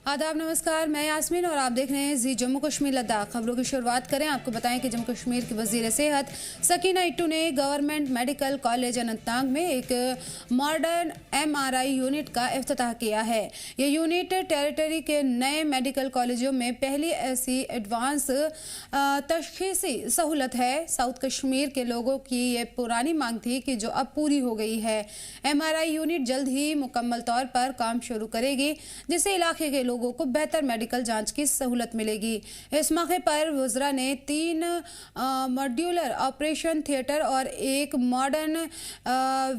आदाब, नमस्कार। मैं यास्मीन और आप देख रहे हैं जी जम्मू कश्मीर लद्दाख। खबरों की शुरुआत करें। आपको बताएं कि जम्मू कश्मीर की वजीर सेहत सकीना इट्टू ने गवर्नमेंट मेडिकल कॉलेज अनंतनाग में एक मॉडर्न MRI यूनिट का इफ्तिताह किया है। ये यूनिट टेरिटरी के नए मेडिकल कॉलेजों में पहली ऐसी एडवांस तशखीसी सहूलत है। साउथ कश्मीर के लोगों की ये पुरानी मांग थी कि जो अब पूरी हो गई है। MRI यूनिट जल्द ही मुकम्मल तौर पर काम शुरू करेगी, जिससे इलाके के लोगों को बेहतर मेडिकल जांच की सहूलत मिलेगी। इस मौके पर वज़रा ने 3 मॉड्यूलर ऑपरेशन थिएटर और एक मॉडर्न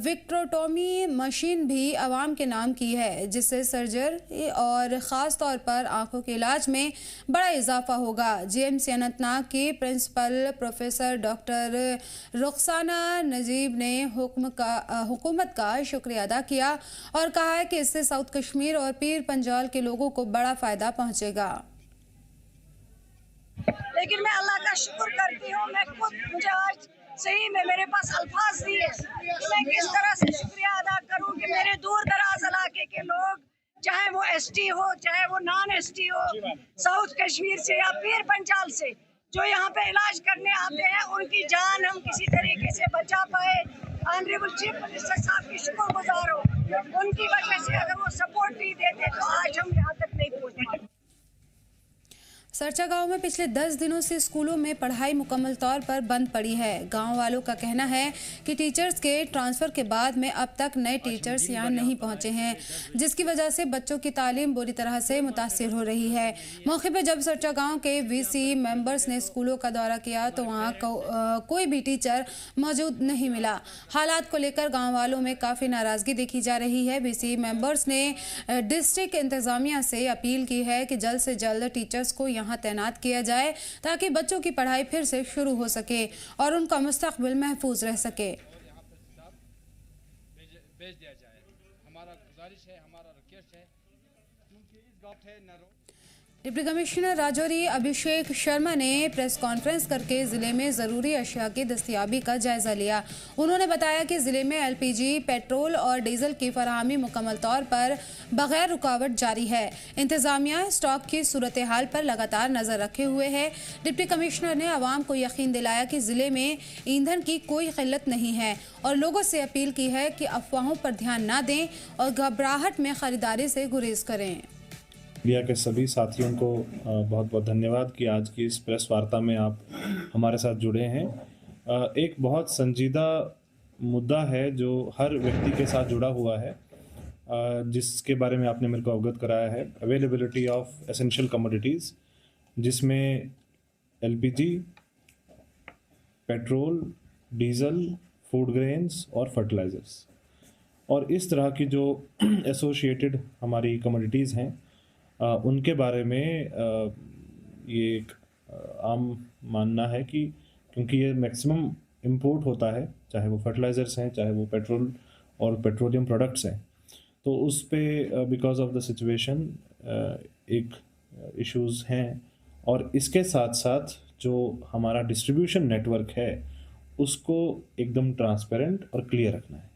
विक्ट्रोटोमी मशीन भी आवाम के नाम की है, जिससे सर्जरी और ख़ास तौर पर आंखों के इलाज में बड़ा इजाफा होगा। GMC अनंतनाग की principal professor doctor Rukhsana Najeeb ने हुकूमत का शुक्रिया अदा किया और कहा है कि इससे साउथ कश्मीर और पीर पंजाल के लोगों को बड़ा फायदा पहुंचेगा। लेकिन मैं अल्लाह का शुक्र करती हूँ, मैं खुद मुझे आज सही में मेरे पास अल्फाज नहीं है कि मैं किस तरह से शुक्रिया अदा करूँ कि मेरे दूर दराज इलाके के लोग, चाहे वो ST हो चाहे वो नॉन ST हो, साउथ कश्मीर से या पीर पंजाल से, जो यहाँ पे इलाज करने आते हैं, उनकी जान हम किसी तरीके से बचा पाए। ऑनरेबल चीफ मिनिस्टर साहब की शुक्रगुजार हो, उनकी वजह से अगर वो सपोर्ट नहीं देते तो आज हम यहाँ तक नहीं पहुँचते। सरचा गांव में पिछले 10 दिनों से स्कूलों में पढ़ाई मुकम्मल तौर पर बंद पड़ी है। गांव वालों का कहना है कि टीचर्स के ट्रांसफ़र के बाद में अब तक नए टीचर्स यहां नहीं पहुंचे हैं, जिसकी वजह से बच्चों की तालीम बुरी तरह से मुतासिर हो रही है। मौके पर जब सरचा गांव के VC मेंबर्स ने स्कूलों का दौरा किया तो वहां कोई भी टीचर मौजूद नहीं मिला। हालात को लेकर गाँव वालों में काफ़ी नाराज़गी देखी जा रही है। VC मेंबर्स ने डिस्ट्रिक्ट इंतज़ामिया से अपील की है कि जल्द से जल्द टीचर्स को यहाँ तैनात किया जाए ताकि बच्चों की पढ़ाई फिर से शुरू हो सके और उनका मुस्तकबिल महफूज रह सके। भेज दिया जाए, हमारा गुजारिश है, हमारा रिक्वेस्ट है, क्योंकि इस गाँव है डिप्टी कमिश्नर राजौरी अभिषेक शर्मा ने प्रेस कॉन्फ्रेंस करके ज़िले में ज़रूरी अशिया की दस्तयाबी का जायज़ा लिया। उन्होंने बताया कि ज़िले में LPG, पेट्रोल और डीजल की फराहमी मुकम्मल तौर पर बगैर रुकावट जारी है। इंतज़ामिया स्टॉक की सूरत हाल पर लगातार नज़र रखे हुए है। डिप्टी कमिश्नर ने आवाम को यकीन दिलाया कि ज़िले में ईंधन की कोई किल्लत नहीं है और लोगों से अपील की है कि अफवाहों पर ध्यान न दें और घबराहट में ख़रीदारी से गुरेज करें। मीडिया के सभी साथियों को बहुत बहुत धन्यवाद कि आज की इस प्रेस वार्ता में आप हमारे साथ जुड़े हैं। एक बहुत संजीदा मुद्दा है जो हर व्यक्ति के साथ जुड़ा हुआ है, जिसके बारे में आपने मेरे को अवगत कराया है। अवेलेबिलिटी ऑफ एसेंशियल कमोडिटीज़, जिसमें LPG, petrol, diesel, food grains और फर्टिलाइज़र्स और इस तरह की जो एसोसिएटेड हमारी कमोडिटीज़ हैं, उनके बारे में ये एक आम मानना है कि क्योंकि ये मैक्सिमम इंपोर्ट होता है, चाहे वो फर्टिलाइज़र्स हैं चाहे वो पेट्रोल और पेट्रोलियम प्रोडक्ट्स हैं, तो उस पे बिकॉज ऑफ द सिचुएशन एक इश्यूज़ हैं और इसके साथ साथ जो हमारा डिस्ट्रीब्यूशन नेटवर्क है उसको एकदम ट्रांसपेरेंट और क्लियर रखना है।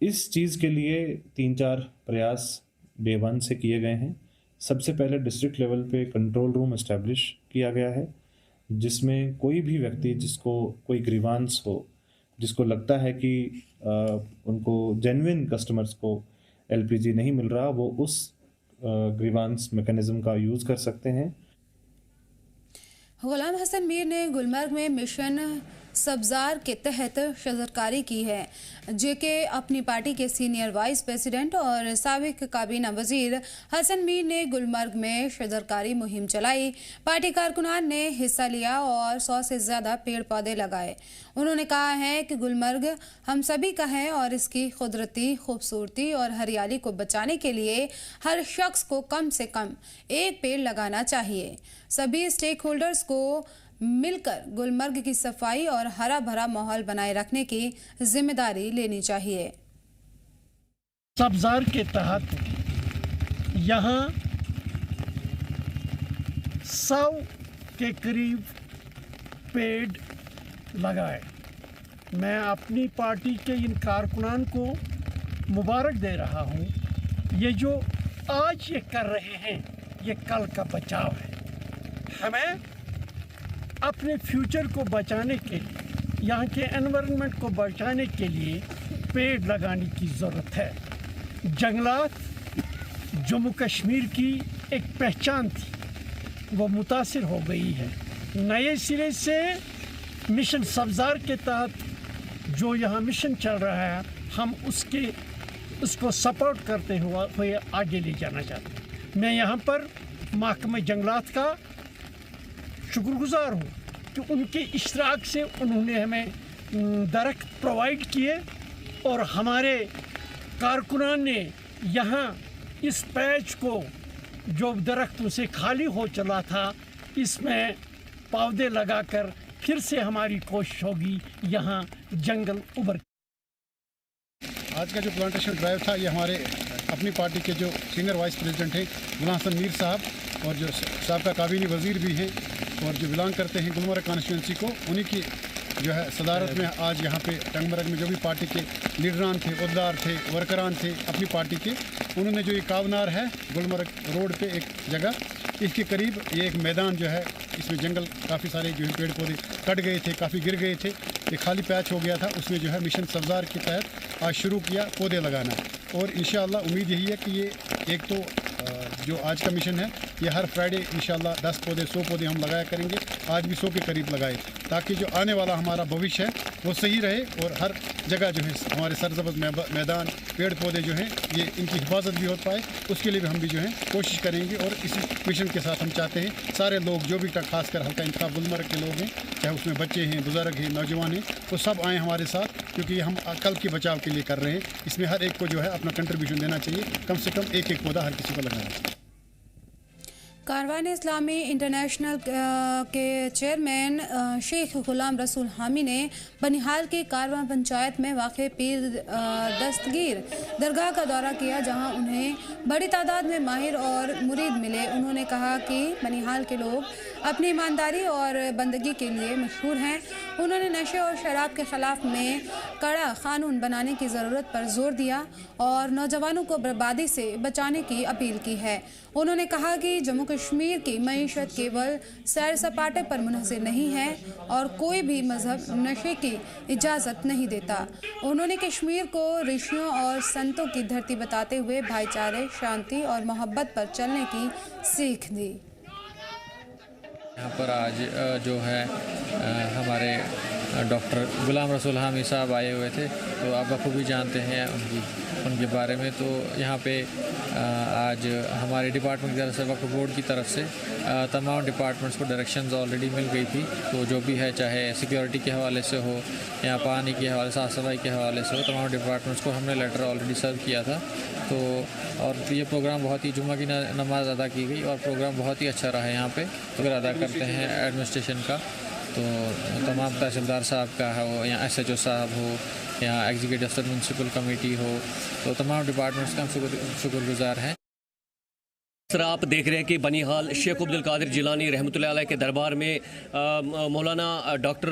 इस चीज़ के लिए 3-4 प्रयास डे 1 से किए गए हैं। सबसे पहले डिस्ट्रिक्ट लेवल पे कंट्रोल रूम इस्टेब्लिश किया गया है, जिसमें कोई भी व्यक्ति जिसको कोई ग्रीवांस हो, जिसको लगता है कि उनको जेन्युइन कस्टमर्स को LPG नहीं मिल रहा, वो उस ग्रीवांस मैकेनिज्म का यूज़ कर सकते हैं। गुलाम हसन मीर ने गुलमर्ग में मिशन सब्जार के तहत शजरकारी की है। जेके अपनी पार्टी के सीनियर वाइस प्रेसिडेंट और साबिक काबीना वजीर हसन मीर ने गुलमर्ग में शजरकारी मुहिम चलाई। पार्टी कारकुनान ने हिस्सा लिया और 100 से ज़्यादा पेड़ पौधे लगाए। उन्होंने कहा है कि गुलमर्ग हम सभी का है और इसकी कुदरती खूबसूरती और हरियाली को बचाने के लिए हर शख्स को कम से कम एक पेड़ लगाना चाहिए। सभी स्टेक होल्डर्स को मिलकर गुलमर्ग की सफाई और हरा भरा माहौल बनाए रखने की जिम्मेदारी लेनी चाहिए। सब्जार के तहत यहाँ 100 के करीब पेड़ लगाए। मैं अपनी पार्टी के इन कारकुनान को मुबारक दे रहा हूँ। ये जो आज ये कर रहे हैं ये कल का बचाव है। हमें अपने फ्यूचर को बचाने के लिए, यहाँ के एनवायरनमेंट को बचाने के लिए पेड़ लगाने की ज़रूरत है। जंगलात जम्मू कश्मीर की एक पहचान थी, वो मुतासिर हो गई है। नए सिरे से मिशन सब्ज़ार के तहत जो यहाँ मिशन चल रहा है, हम उसको सपोर्ट करते हुए आगे ले जाना चाहते हैं। मैं यहाँ पर महकमा जंगलात का शुक्रगुजार हूँ कि उनके इश्तराक से उन्होंने हमें दरख्त प्रोवाइड किए और हमारे कारकुनान ने यहाँ इस पैच को जो दरख्तों से खाली हो चला था, इसमें पौधे लगाकर फिर से हमारी कोशिश होगी यहाँ जंगल उभर। आज का जो प्लांटेशन ड्राइव था, ये हमारे अपनी पार्टी के जो सीनियर वाइस प्रेसिडेंट हैं गुलाम हसन मीर साहब और जो साबका काबीनी वज़ीर भी हैं और जो बिलोंग करते हैं गुलमर्ग कॉन्स्टिट्यूंसी को, उन्हीं की जो है सदारत में आज यहाँ पे टंगमर्ग में जो भी पार्टी के लीडरान थे, उहदेदार थे, वर्करान थे अपनी पार्टी के, उन्होंने जो ये कावनार है गुलमर्ग रोड पे एक जगह, इसके करीब ये एक मैदान जो है, इसमें जंगल काफ़ी सारे जो है पेड़ पौधे कट गए थे, काफ़ी गिर गए थे, ये खाली पैच हो गया था, उसमें जो है मिशन सब्ज़ार के तहत आज शुरू किया पौधे लगाना। और इंशाअल्लाह उम्मीद यही है कि ये एक तो जो आज का मिशन है, ये हर फ्राइडे इंशाअल्लाह 10 पौधे 100 पौधे हम लगाया करेंगे। आज भी 100 के करीब लगाए, ताकि जो आने वाला हमारा भविष्य है वो सही रहे और हर जगह जो है हमारे सरसब्ज़ मैदान, पेड़ पौधे जो हैं, ये इनकी हिफाजत भी हो पाए, उसके लिए भी हम भी जो है कोशिश करेंगे। और इसी मिशन के साथ हम चाहते हैं सारे लोग जो भी खासकर हल्का इंतखाब गुलमर्ग के लोग हैं, चाहे उसमें बच्चे हैं, बुज़ुर्ग हैं, नौजवान हैं, वो सब आएँ हमारे साथ, क्योंकि हम कल के बचाव के लिए कर रहे हैं। इसमें हर एक को जो है अपना कंट्रीब्यूशन देना चाहिए, कम से कम एक पौधा हर किसी को लगाना चाहिए। कारवान इस्लामी इंटरनेशनल के चेयरमैन शेख गुलाम रसूल हामी ने बनिहाल की कारवान पंचायत में वाक़ पीर दस्तगीर दरगाह का दौरा किया, जहां उन्हें बड़ी तादाद में माहिर और मुरीद मिले। उन्होंने कहा कि बनिहाल के लोग अपनी ईमानदारी और बंदगी के लिए मशहूर हैं। उन्होंने नशे और शराब के ख़िलाफ़ में कड़ा कानून बनाने की ज़रूरत पर जोर दिया और नौजवानों को बर्बादी से बचाने की अपील की है। उन्होंने कहा कि जम्मू कश्मीर की मईशत केवल सैर सपाटे पर मुनहसर नहीं है और कोई भी मजहब नशे की इजाज़त नहीं देता। उन्होंने कश्मीर को ऋषियों और संतों की धरती बताते हुए भाईचारे, शांति और मोहब्बत पर चलने की सीख दी। यहाँ पर आज जो है हमारे डॉक्टर गुलाम रसूल हामी साहब आए हुए थे, तो आप बखूबी जानते हैं उनके बारे में। तो यहाँ पे आज हमारे डिपार्टमेंट की तरफ से, वक्फ बोर्ड की तरफ से तमाम डिपार्टमेंट्स को डायरेक्शंस ऑलरेडी मिल गई थी। तो जो भी है, चाहे सिक्योरिटी के हवाले से हो या पानी के हवाले, साफ़ सफाई के हवाले से हो, तमाम डिपार्टमेंट्स को हमने लेटर ऑलरेडी सर्व किया था। तो और ये प्रोग्राम बहुत ही, जुम्मा की नमाज़ अदा की गई और प्रोग्राम बहुत ही अच्छा रहा है। यहाँ पे अगर अदा करते हैं एडमिनिस्ट्रेशन का, तो तमाम तहसीलदार साहब का हो या SHO साहब हो या एग्जीक्यूटिव अफसर म्यूनसिपल कमेटी हो, तो तमाम डिपार्टमेंट्स का हम शुक्रगुजार हैं। सर, आप देख रहे हैं कि बनिहाल शेख अब्दुल कादिर जिलानी रहमतुल्लाह अलैह के दरबार में मौलाना डॉक्टर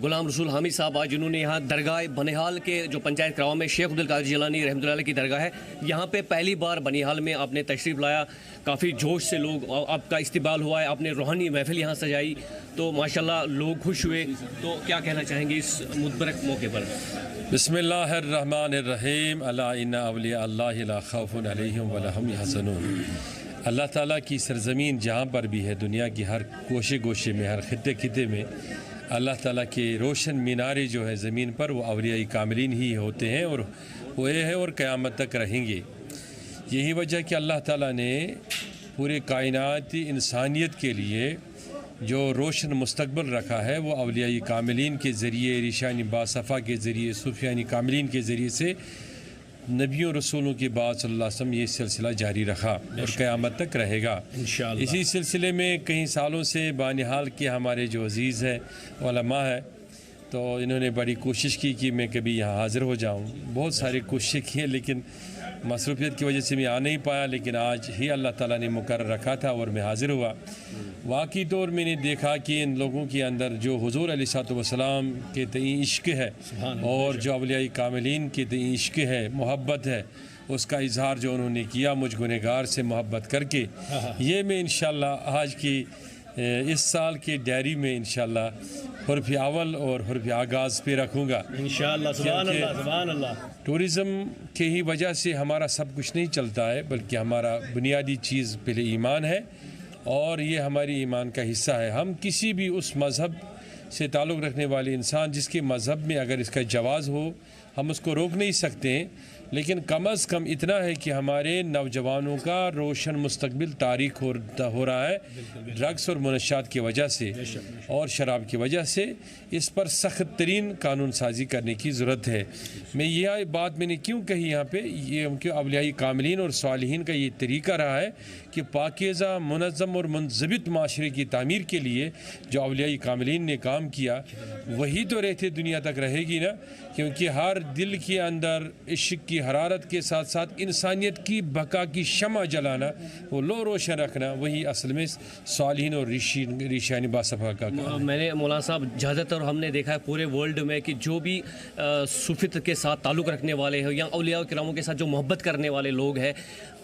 गुलाम रसूल हामी साहब आज जिन्होंने यहाँ दरगाह बनिहाल के जो पंचायत कराव में शेख अब्दुल कादिर जिलानी रहमतुल्लाह अलैह की दरगाह है, यहाँ पे पहली बार बनिहाल में आपने तशरीफ़ लाया, काफ़ी जोश से लोग आपका इस्तकबाल हुआ है, आपने रूहानी महफिल यहाँ सजाई, तो माशाल्लाह लोग खुश हुए। तो क्या कहना चाहेंगे इस मुबारक मौके पर? बिस्मिल्लाहिर्रहमानिर्रहीम, अला इन्ना अवलिया अल्लाहि ला खौफुन अलैहिम वला हुम यहज़नून। अल्लाह ताला की सरज़मीन जहाँ पर भी है, दुनिया की हर गोशे गोशे में, हर खित्ते खित्ते में अल्लाह ताला के रोशन मीनारे जो है ज़मीन पर, वो अवलिया कामिलीन ही होते हैं और वो है और क़यामत तक रहेंगे। यही वजह कि अल्लाह ताला ने पूरे कायनाती इंसानियत के लिए जो रोशन मुस्तकबिल रखा है, वो अवलिया कामिलीन के ज़रिए, रिशानी बासफ़ा के ज़रिए, सूफियानी कामिलीन के ज़रिए से नबियों रसूलों के बाद सल्लल्लाहु अलैहि वसल्लम ये सिलसिला जारी रखा और क़यामत तक रहेगा इंशाअल्लाह। इसी सिलसिले में कई सालों से बानिहाल के हमारे जो अज़ीज़ है उलमा है, तो इन्होंने बड़ी कोशिश की कि मैं कभी यहाँ हाज़िर हो जाऊँ। बहुत सारी कोशिशें की हैं, लेकिन मसरूफियत की वजह से मैं आ नहीं पाया, लेकिन आज ही अल्लाह ताला ने मुकर्रर रखा था और मैं हाज़िर हुआ। वाकई तौर मैंने देखा कि इन लोगों के अंदर जो हुज़ूर अलैहिस्सलाम के तई इश्क है और जो अवलिया कामिलीन के तई इश्क है, मोहब्बत है, उसका इजहार जो उन्होंने किया मुझ गुनहगार से मोहब्बत करके, ये मैं इंशाल्लाह आज की इस साल के डायरी में इंशाल्लाह हुर्फ़ अव्वल और हुर्फ़ आगाज़ पे रखूँगा इंशाल्लाह। सुभान अल्लाह, सुभान अल्लाह। टूरिज़म के ही वजह से हमारा सब कुछ नहीं चलता है, बल्कि हमारा बुनियादी चीज़ पहले ईमान है और ये हमारी ईमान का हिस्सा है। हम किसी भी उस मज़हब से ताल्लुक़ रखने वाले इंसान जिसके मज़हब में अगर इसका जवाज़ हो, हम उसको रोक नहीं सकते हैं, लेकिन कम अज़ कम इतना है कि हमारे नौजवानों का रोशन मुस्तकबिल तारीख हो रहा है ड्रग्स और मुनश्शात की वजह से और शराब की वजह से। इस पर सख्त तरीन कानून साजी करने की ज़रूरत है। मैं यह बात मैंने क्यों कही यहाँ पे, ये उनके अवलियाई कामिलीन और सालिहीन का ये तरीका रहा है कि पाकीज़ा मुनज़्ज़म और मुनज़बित माशरे की तामीर के लिए जो अवलियाई कामिलीन ने काम किया वही तो रहते दुनिया तक रहेगी ना, क्योंकि हर दिल के अंदर इश्क की हरारत के साथ साथ इंसानियत की बका की शमा जलाना, वो लो रोशन रखना, वही असल में सालिहीन और ऋषियानी बासफ़ा का काम। मैंने मौलाना साहब ज़्यादातर हमने देखा है पूरे वर्ल्ड में कि जो भी सूफियत के साथ ताल्लुक़ रखने वाले हैं या औलिया किरामों के साथ जो मोहब्बत करने वाले लोग हैं,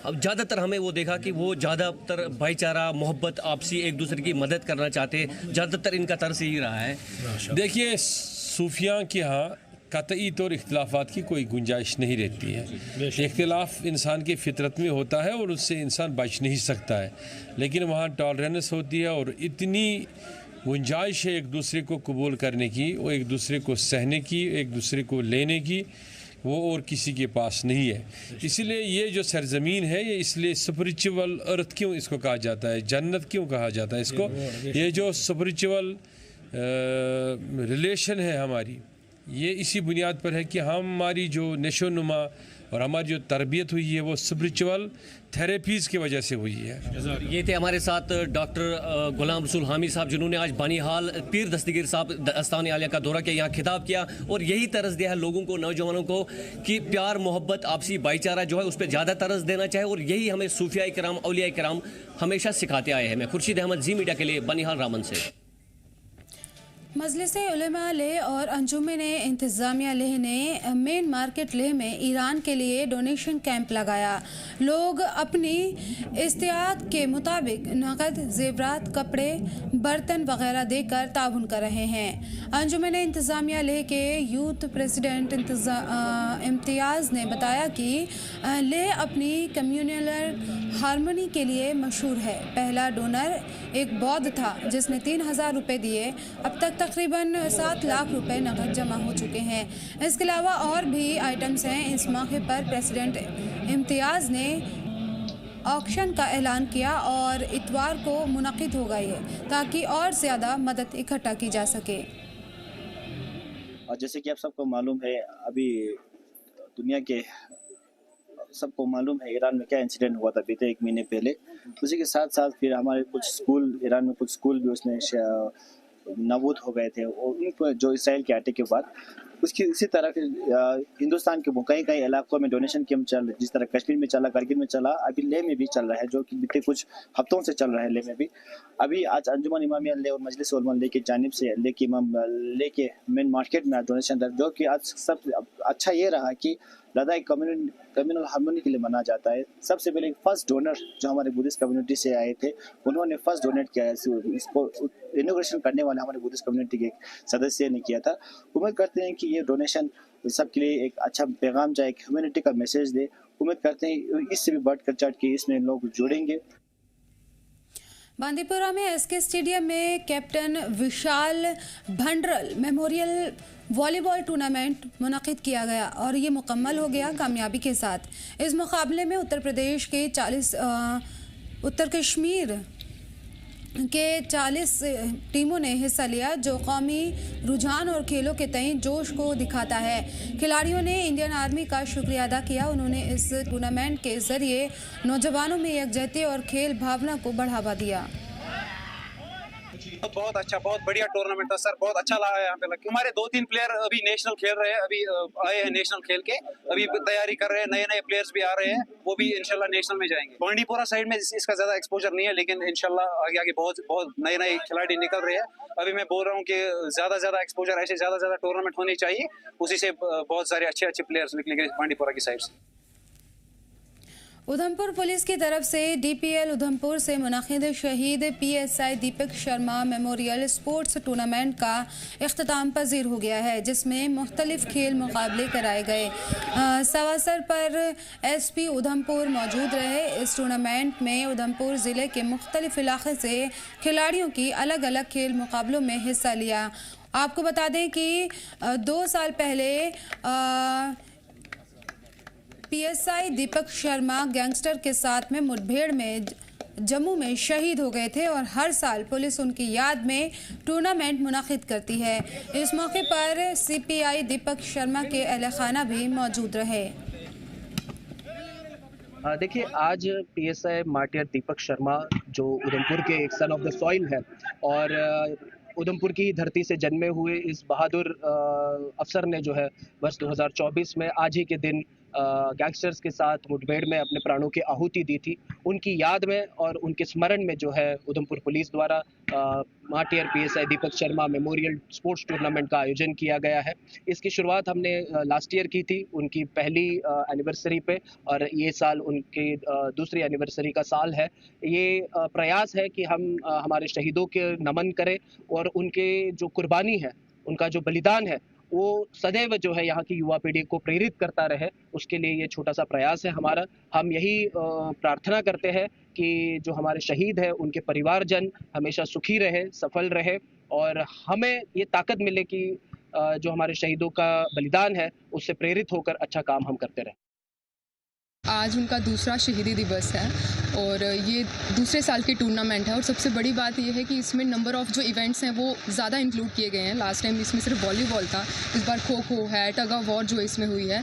अब ज़्यादातर हमें वो देखा कि वो ज़्यादातर भाईचारा, मोहब्बत, आपसी एक दूसरे की मदद करना चाहते हैं। ज़्यादातर इनका तर्स यही रहा है। देखिए, सूफिया के यहाँ कतई तौर इख्तिलाफ़ात की कोई गुंजाइश नहीं रहती है। इख्तिलाफ इंसान की फितरत में होता है और उससे इंसान बच नहीं सकता है, लेकिन वहाँ टॉलरेंस होती है और इतनी गुंजाइश है एक दूसरे को कबूल करने की, वो एक दूसरे को सहने की, एक दूसरे को लेने की, वो और किसी के पास नहीं है। इसीलिए ये जो सरज़मीन है, ये इसलिए स्पिरिचुअल अर्थ क्यों इसको कहा जाता है, जन्नत क्यों कहा जाता है इसको, ये जो स्पिरिचुअल रिलेशन है हमारी, ये इसी बुनियाद पर है कि हमारी जो नशो नुमा और हमारी जो तरबियत हुई है वो स्पिरिचुअल थेरेपीज़ की वजह से हुई है। ये थे हमारे साथ डॉक्टर गुलाम रसूल हामी साहब, जिन्होंने आज बानीहाल पीर दस्तगीर साहब आस्तान आलिया का दौरा किया, यहाँ खिताब किया और यही तरस दिया है लोगों को, नौजवानों को, कि प्यार, मोहब्बत, आपसी भाईचारा जो है उस पर ज़्यादा तरस देना चाहिए और यही हमें सूफिया किराम, औलिया किराम हमेशा सिखाते आए हैं। मैं खुर्शीद अहमद, जी मीडिया के लिए, बानीहाल रामन से। मजलिस उलमा लेह और अंजुमन इंतज़ामिया लेह ने मेन मार्केट लेह में ईरान के लिए डोनेशन कैंप लगाया। लोग अपनी इस्तियात के मुताबिक नकद, जेवरात, कपड़े, बर्तन वगैरह देकर ताउन कर रहे हैं। अंजुमन इंतज़ामिया लेह के यूथ प्रेसिडेंट इम्तियाज़ ने बताया कि लेह अपनी कम्युनल हारमोनी के लिए मशहूर है। पहला डोनर एक बौद्ध था जिसने 3000 रुपये दिए। अब तक तकरीबन 7 लाख रुपए नकद जमा हो चुके हैं। इसके अलावा और भी आइटम्स हैं। इस मौके पर प्रेसिडेंट इम्तियाज़ ने ऑक्शन का ऐलान किया और इतवार को मुनक़िद होगा ये, ताकि और ज़्यादा मदद इकट्ठा की जा सके। और जैसे कि आप सबको मालूम है, अभी दुनिया के सबको मालूम है ईरान में क्या इंसिडेंट हुआ था बीते 1 महीने पहले। उसी के साथ साथ फिर हमारे कुछ स्कूल, ईरान में कुछ स्कूल भी उसमें नाबूद हो गए थे, और उनको जो इसराइल के आटे के बाद उसकी इसी तरह फिर हिंदुस्तान के कई इलाकों में डोनेशन कैंप चल रहे, जिस तरह कश्मीर में चला, कारगिल में चला, अभी लेह में भी चल रहा है, जो कि बीते कुछ हफ्तों से चल रहा है लेह में भी। अभी आज अंजुमन इमामिया लेह और मजलिस उलमा लेह की जानिब से लेह के मेन मार्केट में आज डोनेशन, जो कि आज सब अच्छा ये रहा कि लद्दाख कम्युनल हार्मोनी के लिए माना जाता है। सबसे पहले फर्स्ट डोनर जो हमारे बुद्धिस्ट कम्युनिटी से आए थे, उन्होंने फर्स्ट डोनेट किया है। इसको इनोग्रेशन करने वाले हमारे बुद्धिस्ट कम्युनिटी के सदस्य ने किया था। उम्मीद करते हैं कि ये डोनेशन सबके लिए एक अच्छा पैगाम जाए, कम्युनिटी का मैसेज दे। उम्मीद करते हैं इससे भी बढ़कर चढ़ के इसमें लोग जुड़ेंगे। बांदीपुरा में एसके स्टेडियम में कैप्टन विशाल भंडरल मेमोरियल वॉलीबॉल टूर्नामेंट मुनक़िद किया गया और ये मुकम्मल हो गया कामयाबी के साथ। इस मुकाबले में उत्तर प्रदेश के 40 उत्तर कश्मीर के 40 टीमों ने हिस्सा लिया, जो कौमी रुझान और खेलों के तय जोश को दिखाता है। खिलाड़ियों ने इंडियन आर्मी का शुक्रिया अदा किया। उन्होंने इस टूर्नामेंट के ज़रिए नौजवानों में यकजहती और खेल भावना को बढ़ावा दिया। बहुत अच्छा, बहुत बढ़िया टूर्नामेंट था सर, बहुत अच्छा लगा यहाँ पे। हमारे 2-3 प्लेयर अभी नेशनल खेल रहे हैं, अभी आए हैं नेशनल खेल के, अभी तैयारी कर रहे हैं, नए प्लेयर्स भी आ रहे हैं, वो भी इंशाल्लाह नेशनल में जाएंगे। बांडीपुरा साइड में इसका ज्यादा एक्सपोजर नहीं है, लेकिन इंशाल्लाह आगे बहुत नए खिलाड़ी निकल रहे हैं। अभी मैं बोल रहा हूँ कि ज्यादा एक्सपोजर, ऐसे ज्यादा टूर्नामेंट होनी चाहिए, उसी से बहुत सारे अच्छे प्लेयर्स निकलेंगे बांडीपुरा की साइड से। उधमपुर पुलिस की तरफ से डीपीएल उधमपुर से मुनक़िद शहीद PSI Deepak Sharma memorial sports tournament का इख्तिताम पजीर हो गया है, जिसमें मुख्तलिफ खेल मुकाबले कराए गए। सवासर पर एसपी उधमपुर मौजूद रहे। इस टूर्नामेंट में उधमपुर ज़िले के मुख्तलिफ इलाक़े से खिलाड़ियों की अलग अलग खेल मुकाबलों में हिस्सा लिया। आपको बता दें कि 2 साल पहले पीएसआई दीपक शर्मा गैंगस्टर के साथ में मुठभेड़ में जम्मू में शहीद हो गए थे और हर साल पुलिस उनकी याद में टूर्नामेंट मुनाकिद करती है। इस मौके पर सीपीआई दीपक शर्मा के अहले खाना भी मौजूद रहे। देखिए, आज पीएसआई मार्टियर दीपक शर्मा जो उधमपुर के एक सन ऑफ द सॉइल है और उधमपुर की धरती से जन्मे हुए इस बहादुर अफसर ने जो है वर्ष 2024 में आज ही के दिन गैंगस्टर्स के साथ मुठभेड़ में अपने प्राणों की आहुति दी थी। उनकी याद में और उनके स्मरण में जो है उधमपुर पुलिस द्वारा martyr PSI Deepak Sharma memorial sports tournament का आयोजन किया गया है। इसकी शुरुआत हमने लास्ट ईयर की थी, उनकी पहली एनिवर्सरी पे, और ये साल उनकी दूसरी एनिवर्सरी का साल है। ये प्रयास है कि हम हमारे शहीदों के नमन करें और उनके जो कुर्बानी है, उनका जो बलिदान है, वो सदैव जो है यहाँ की युवा पीढ़ी को प्रेरित करता रहे। उसके लिए ये छोटा सा प्रयास है हमारा। हम यही प्रार्थना करते हैं कि जो हमारे शहीद हैं उनके परिवारजन हमेशा सुखी रहे, सफल रहे और हमें ये ताकत मिले कि जो हमारे शहीदों का बलिदान है उससे प्रेरित होकर अच्छा काम हम करते रहें। आज उनका दूसरा शहीदी दिवस है और ये दूसरे साल की टूर्नामेंट है और सबसे बड़ी बात ये है कि इसमें नंबर ऑफ़ जो इवेंट्स हैं वो ज़्यादा इंक्लूड किए गए हैं। लास्ट टाइम इसमें सिर्फ वॉलीबॉल था, इस बार खो खो है, टग ऑफ वॉर जो इसमें हुई है।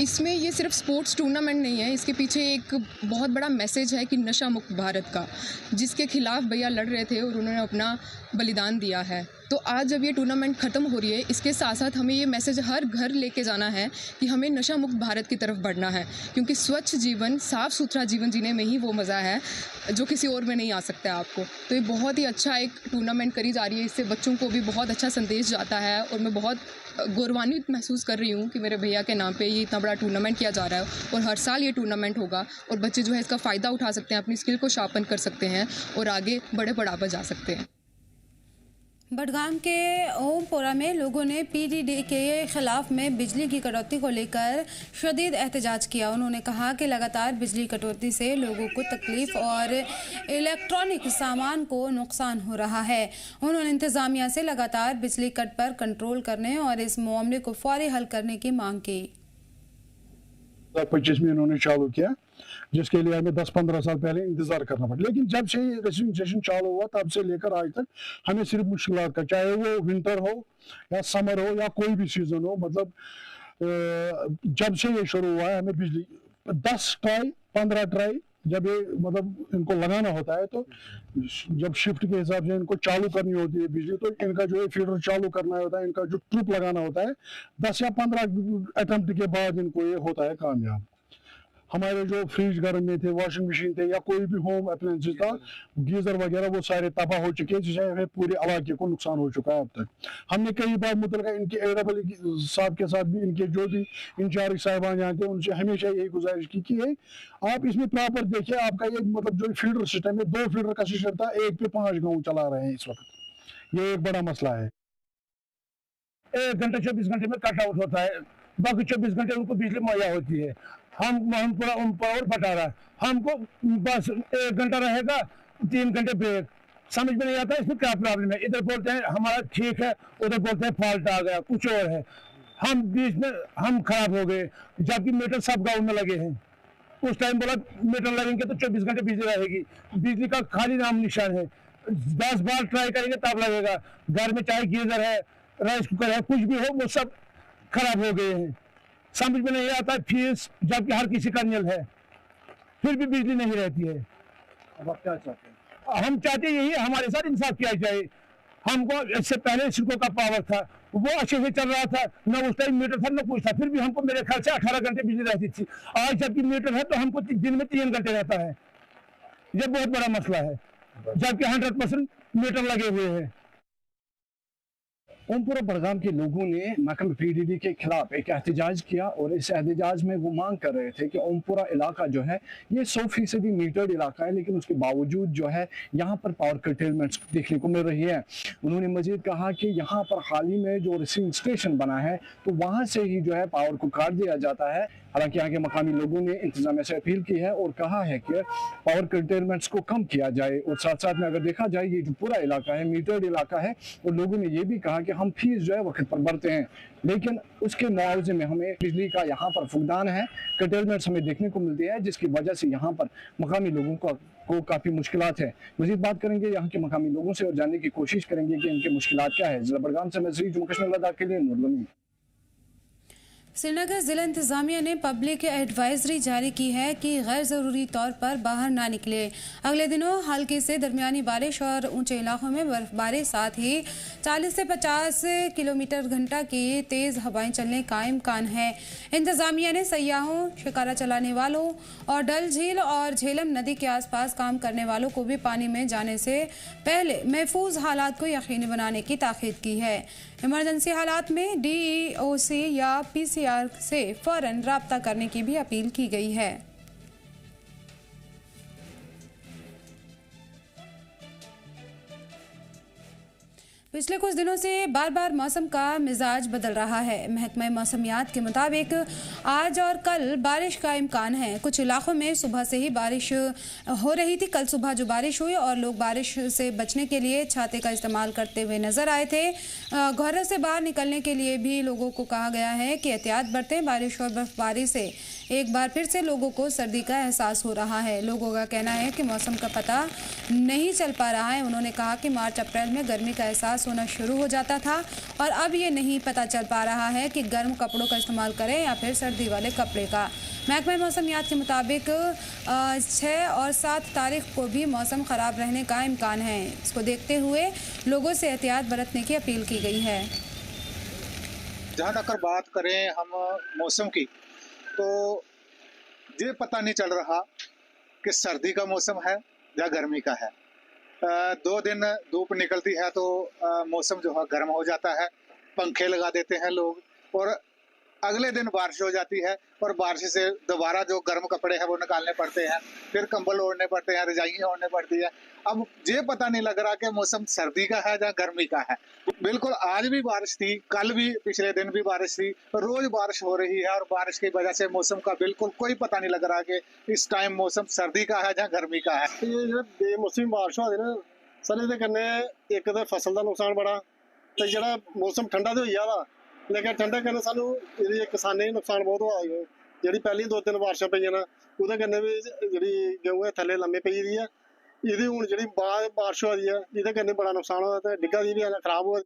इसमें ये सिर्फ स्पोर्ट्स टूर्नामेंट नहीं है, इसके पीछे एक बहुत बड़ा मैसेज है कि नशा मुक्त भारत का, जिसके खिलाफ भैया लड़ रहे थे और उन्होंने अपना बलिदान दिया है। तो आज जब ये टूर्नामेंट ख़त्म हो रही है, इसके साथ साथ हमें ये मैसेज हर घर लेके जाना है कि हमें नशा मुक्त भारत की तरफ बढ़ना है, क्योंकि स्वच्छ जीवन, साफ़ सुथरा जीवन जीने में ही वो मज़ा है जो किसी और में नहीं आ सकता है आपको। तो ये बहुत ही अच्छा एक टूर्नामेंट करी जा रही है, इससे बच्चों को भी बहुत अच्छा संदेश जाता है और मैं बहुत गौरवान्वित महसूस कर रही हूँ कि मेरे भैया के नाम पे ये इतना बड़ा टूर्नामेंट किया जा रहा है और हर साल ये टूर्नामेंट होगा और बच्चे जो है इसका फ़ायदा उठा सकते हैं, अपनी स्किल को शार्पन कर सकते हैं और आगे बड़े बढ़ावा जा सकते हैं। बडगाम के ओमपोरा में लोगों ने पीडीडी के खिलाफ में बिजली की कटौती को लेकर शदीद एहतजाज किया। उन्होंने कहा कि लगातार बिजली कटौती से लोगों को तकलीफ और इलेक्ट्रॉनिक सामान को नुकसान हो रहा है। उन्होंने इंतज़ामिया से लगातार बिजली कट पर कंट्रोल करने और इस मामले को फौरी हल करने की मांग की। 25 में उन्होंने चालू किया, जिसके लिए हमें 10-15 साल पहले इंतजार करना पड़ा, लेकिन जब से रजिस्ट्रेशन चालू हुआ तब से लेकर आज तक हमें सिर्फ मुश्किलात का, चाहे वो विंटर हो या समर हो या कोई भी सीजन हो, मतलब जब से ये शुरू हुआ है हमें बिजली 10 ट्राई 15 ट्राई जब ये मतलब इनको लगाना होता है, तो जब शिफ्ट के हिसाब से इनको चालू करनी होती है बिजली, तो इनका जो है फीडर चालू करना होता है, इनका जो ट्रिप लगाना होता है, 10 या 15 अटेम्प्ट के बाद इनको ये होता है कामयाब। हमारे जो फ्रिज घर में थे, वॉशिंग मशीन थे या कोई भी होम अप्लायंसेस था, गीजर वगैरह, वो सारे तबाह हो चुके हैं, जिससे हमें पूरे इलाके को नुकसान हो चुका है अब तक। हमने कई बार मुतलका इनके एडब्ल्यू साहब के साथ भी, इनके जो भी इंचार्ज साहिबान यहाँ थे, उनसे हमेशा यही गुजारिश की है आप इसमें प्रॉपर देखिए, आपका ये मतलब जो फीडर सिस्टम है, 2 फीडर का सिस्टम था, 1 पे 5 गाँव चला रहे हैं इस वक्त, ये एक बड़ा मसला है। 1 घंटे 24 घंटे में कट आउट होता है, बाकी 24 घंटे उनको बिजली मुहैया होती है। हम पूरा पावर फटा रहा है, हमको बस 1 घंटा रहेगा, 3 घंटे ब्रेक, समझ में नहीं आता इसमें क्या प्रॉब्लम है। इधर बोलते हैं हमारा ठीक है, उधर बोलते हैं फॉल्ट आ गया, कुछ और है, हम बीच में हम खराब हो गए, जबकि मीटर सब गाँव में लगे हैं। उस टाइम बोला मीटर लगेंगे तो 24 घंटे बिजली रहेगी, बिजली का खाली नाम निशान है। 10 बार ट्राई करेंगे तब लगेगा। घर में चाहे गीजर है, राइस कुकर है, कुछ भी हो, वो सब खराब हो गए हैं। समझ में नहीं आता फीस, जबकि हर किसी का नियल है, फिर भी बिजली नहीं रहती है। अब आप क्या चाहते हैं? हम चाहते यही हमारे साथ इंसाफ किया जाए। हमको इससे पहले सिडको का पावर था, वो अच्छे से चल रहा था, न उस टाइम मीटर था न कुछ था, फिर भी हमको मेरे ख्याल से 18 घंटे बिजली रहती थी। आज जबकि मीटर है तो हमको दिन में 3 घंटे रहता है। ये बहुत बड़ा मसला है, जबकि 100% मीटर लगे हुए हैं। ओमपुरा बड़गाम के लोगों ने महकमे PDD के खिलाफ एक एहतजाज किया और इस एहतजाज में वो मांग कर रहे थे कि ओमपुरा इलाका जो है ये 100% मीटर्ड इलाका है, लेकिन उसके बावजूद जो है यहाँ पर पावर कर्टेलमेंट्स देखने को मिल रही है। उन्होंने मजीद कहा कि यहाँ पर हाल ही में जो रिसीविंग स्टेशन बना है तो वहाँ से ही जो है पावर को काट दिया जाता है। हालांकि यहाँ के मकामी लोगों ने इंतजामिया से अपील की है और कहा है कि पावर कर्टेलमेंट्स को कम किया जाए और साथ साथ में अगर देखा जाए ये जो पूरा इलाका है मीटर्ड इलाका है और लोगों ने ये भी कहा कि हम फीस जो है वक्त पर भरते हैं, लेकिन उसके मुआवजे में हमें बिजली का यहाँ पर फुकदान है, कर्टेलमेंट्स हमें देखने को मिलती है, जिसकी वजह से यहाँ पर मकामी लोगों को काफ़ी मुश्किलात है। मजीद बात करेंगे यहाँ के मकामी लोगों से और जानने की कोशिश करेंगे कि इनके मुश्किलात क्या है। जिला बड़गाम से मैं जम्मू कश्मीर लद्दाख के लिए नूर। श्रीनगर जिला इंतजामिया ने पब्लिक एडवाइजरी जारी की है कि गैर ज़रूरी तौर पर बाहर ना निकले। अगले दिनों हल्की से दरमियानी बारिश और ऊंचे इलाकों में बर्फबारी, साथ ही 40 से 50 किलोमीटर घंटा की तेज़ हवाएं चलने का इम्कान है। इंतजामिया ने सयाहों, शिकारा चलाने वालों और डल झील और झेलम नदी के आसपास काम करने वालों को भी पानी में जाने से पहले महफूज हालात को यकीनी बनाने की ताकीद की है। इमरजेंसी हालात में DEOC या PCR से फौरन राब्ता करने की भी अपील की गई है। पिछले कुछ दिनों से बार बार मौसम का मिजाज बदल रहा है। महकमा मौसमियात के मुताबिक आज और कल बारिश का इम्कान है। कुछ इलाकों में सुबह से ही बारिश हो रही थी। कल सुबह जो बारिश हुई और लोग बारिश से बचने के लिए छाते का इस्तेमाल करते हुए नजर आए थे। घरों से बाहर निकलने के लिए भी लोगों को कहा गया है कि एहतियात बरतें। बारिश और बर्फबारी से एक बार फिर से लोगों को सर्दी का एहसास हो रहा है। लोगों का कहना है कि मौसम का पता नहीं चल पा रहा है। उन्होंने कहा कि मार्च अप्रैल में गर्मी का एहसास होना शुरू हो जाता था और अब ये नहीं पता चल पा रहा है कि गर्म कपड़ों का इस्तेमाल करें या फिर सर्दी वाले कपड़े का। महकमा मौसमियात के मुताबिक 6 और 7 तारीख को भी मौसम ख़राब रहने का इम्कान है। इसको देखते हुए लोगों से एहतियात बरतने की अपील की गई है। जहाँ तक बात करें हम मौसम की, तो ये पता नहीं चल रहा कि सर्दी का मौसम है या गर्मी का है। 2 दिन धूप निकलती है तो मौसम जो है गर्म हो जाता है, पंखे लगा देते हैं लोग, और अगले दिन बारिश हो जाती है और बारिश से दोबारा जो गर्म कपड़े हैं वो निकालने पड़ते हैं, फिर कंबल ओढ़ने पड़ते हैं, रजाइयाँ ओढ़ने पड़ती है। अब ये पता नहीं लग रहा कि मौसम सर्दी का है या गर्मी का है। बिल्कुल आज भी बारिश थी, कल भी, पिछले दिन भी बारिश थी, रोज बारिश हो रही है और बारिश की वजह से मौसम का बिल्कुल कोई पता नहीं लग रहा कि इस टाइम मौसम सर्दी का है या गर्मी का है। ये जो बेमौसमी बारिश हो रही है सर, ये कन्ने एक तो फसल का नुकसान बड़ा, तो जो मौसम ठंडा तो हो गया, लेकिन ठंडे कन्नै सानू किसानें नुकसान बहुत हुआ है। जी पहली 2-3 बारिशां पईयां ना उहदे कन्नै भी जी गेहूं थल्ले लम्मे पेई दी है। इहदी हुण जी बाद बारिश हो रही है, इहदे कन्नै बड़ा नुकसान होया ते डिग्गा दी भी हालत खराब हो।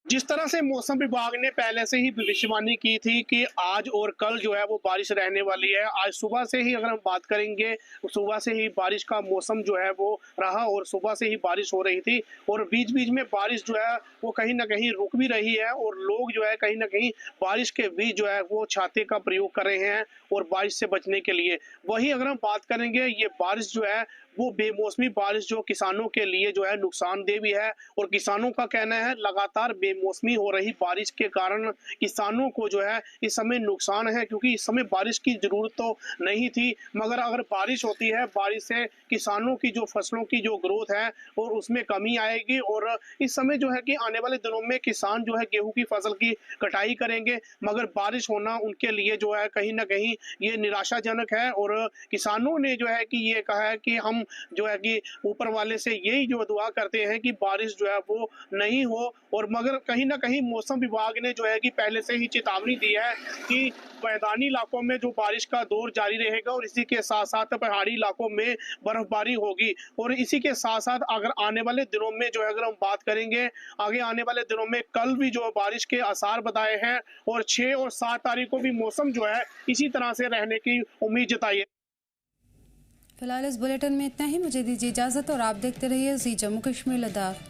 जिस तरह से मौसम विभाग ने पहले से ही भविष्यवाणी की थी कि आज और कल जो है वो बारिश रहने वाली है, आज सुबह से ही अगर हम बात करेंगे, सुबह से ही बारिश का मौसम जो है वो रहा और सुबह से ही बारिश हो रही थी और बीच बीच में बारिश जो है वो कहीं ना कहीं रुक भी रही है और लोग जो है कहीं ना कहीं बारिश के बीच जो है वो छाते का प्रयोग कर रहे हैं और बारिश से बचने के लिए। वहीं अगर हम बात करेंगे, ये बारिश जो है वो बेमौसमी बारिश जो किसानों के लिए जो है नुकसानदेह भी है और किसानों का कहना है लगातार बेमौसमी हो रही बारिश के कारण किसानों को जो है इस समय नुकसान है, क्योंकि इस समय बारिश की जरूरत तो नहीं थी, मगर अगर बारिश होती है, बारिश से किसानों की जो फसलों की जो ग्रोथ है और उसमें कमी आएगी और इस समय जो है कि आने वाले दिनों में किसान जो है गेहूं की फसल की कटाई करेंगे, मगर बारिश होना उनके लिए जो है कहीं ना कहीं ये निराशाजनक है और किसानों ने जो है कि ये कहा है कि हम जो है कि ऊपर वाले से यही जो दुआ करते हैं कि बारिश जो है वो नहीं हो, और मगर कहीं ना कहीं मौसम विभाग ने जो है कि पहले से ही चेतावनी दी है कि मैदानी इलाकों में जो बारिश का दौर जारी रहेगा और इसी के साथ साथ पहाड़ी इलाकों में बर्फबारी होगी। और इसी के साथ साथ अगर आने वाले दिनों में जो है अगर हम बात करेंगे, आगे आने वाले दिनों में कल भी जो बारिश के आसार बताए हैं और 6 और 7 तारीख को भी मौसम जो है इसी तरह से रहने की उम्मीद जताई है। फिलहाल इस बुलेटिन में इतना ही, मुझे दीजिए इजाज़त और आप देखते रहिए जी जम्मू कश्मीर लद्दाख।